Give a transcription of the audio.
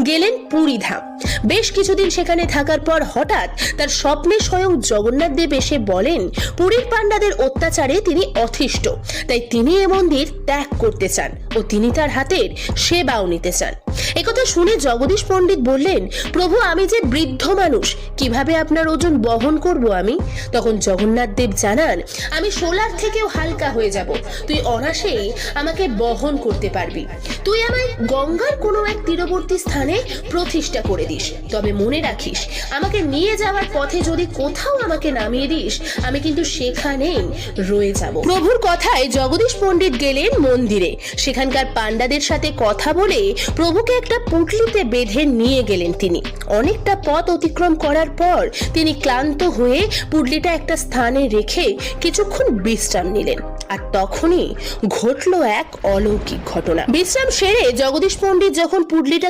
গেলেন পুরী ধাম। বেশ কিছুদিন সেখানে থাকার পর হঠাৎ তার স্বপ্নে স্বয়ং জগন্নাথ দেব এসে বলেন পুরীর পাণ্ডাদের অত্যাচারে তিনি অতিষ্ঠ, তাই তিনি এ মন্দির ত্যাগ করতে চান ও তিনি তার হাতের সেবাও নিতে চান। একথা শুনে জগদীশ পণ্ডিত বললেন, প্রভু আমি যে বৃদ্ধ মানুষ, কিভাবে আপনার ওজন বহন করব আমি? তখন জগন্নাথ দেব জানান, আমি সোলার থেকেও হালকা হয়ে যাব, তুই অনায়াসেই আমাকে বহন করতে পারবি। তুই আমায় গঙ্গার কোনো এক তীরবর্তী স্থানে প্রতিষ্ঠা করে দিস, তবে মনে রাখিস আমাকে নিয়ে যাওয়ার পথে যদি কোথাও আমাকে নামিয়ে দিস আমি কিন্তু সেখানেই রয়ে যাব। প্রভুর কথায় জগদীশ পণ্ডিত গেলেন মন্দিরে। সেখানকার পাণ্ডাদের সাথে কথা বলে প্রভুকে একটা পুটলিতে বেঁধে নিয়ে গেলেন তিনি। অনেকটা পথ অতিক্রম করার পর তিনি ক্লান্ত হয়ে পুটলিটা একটা স্থানে রেখে কিছুক্ষণ বিশ্রাম নিলেন। আর তখনই ঘটলো এক অলৌকিক ঘটনা। বিশ্রাম সেরে জগদীশ পণ্ডিত যখন পুটলিটা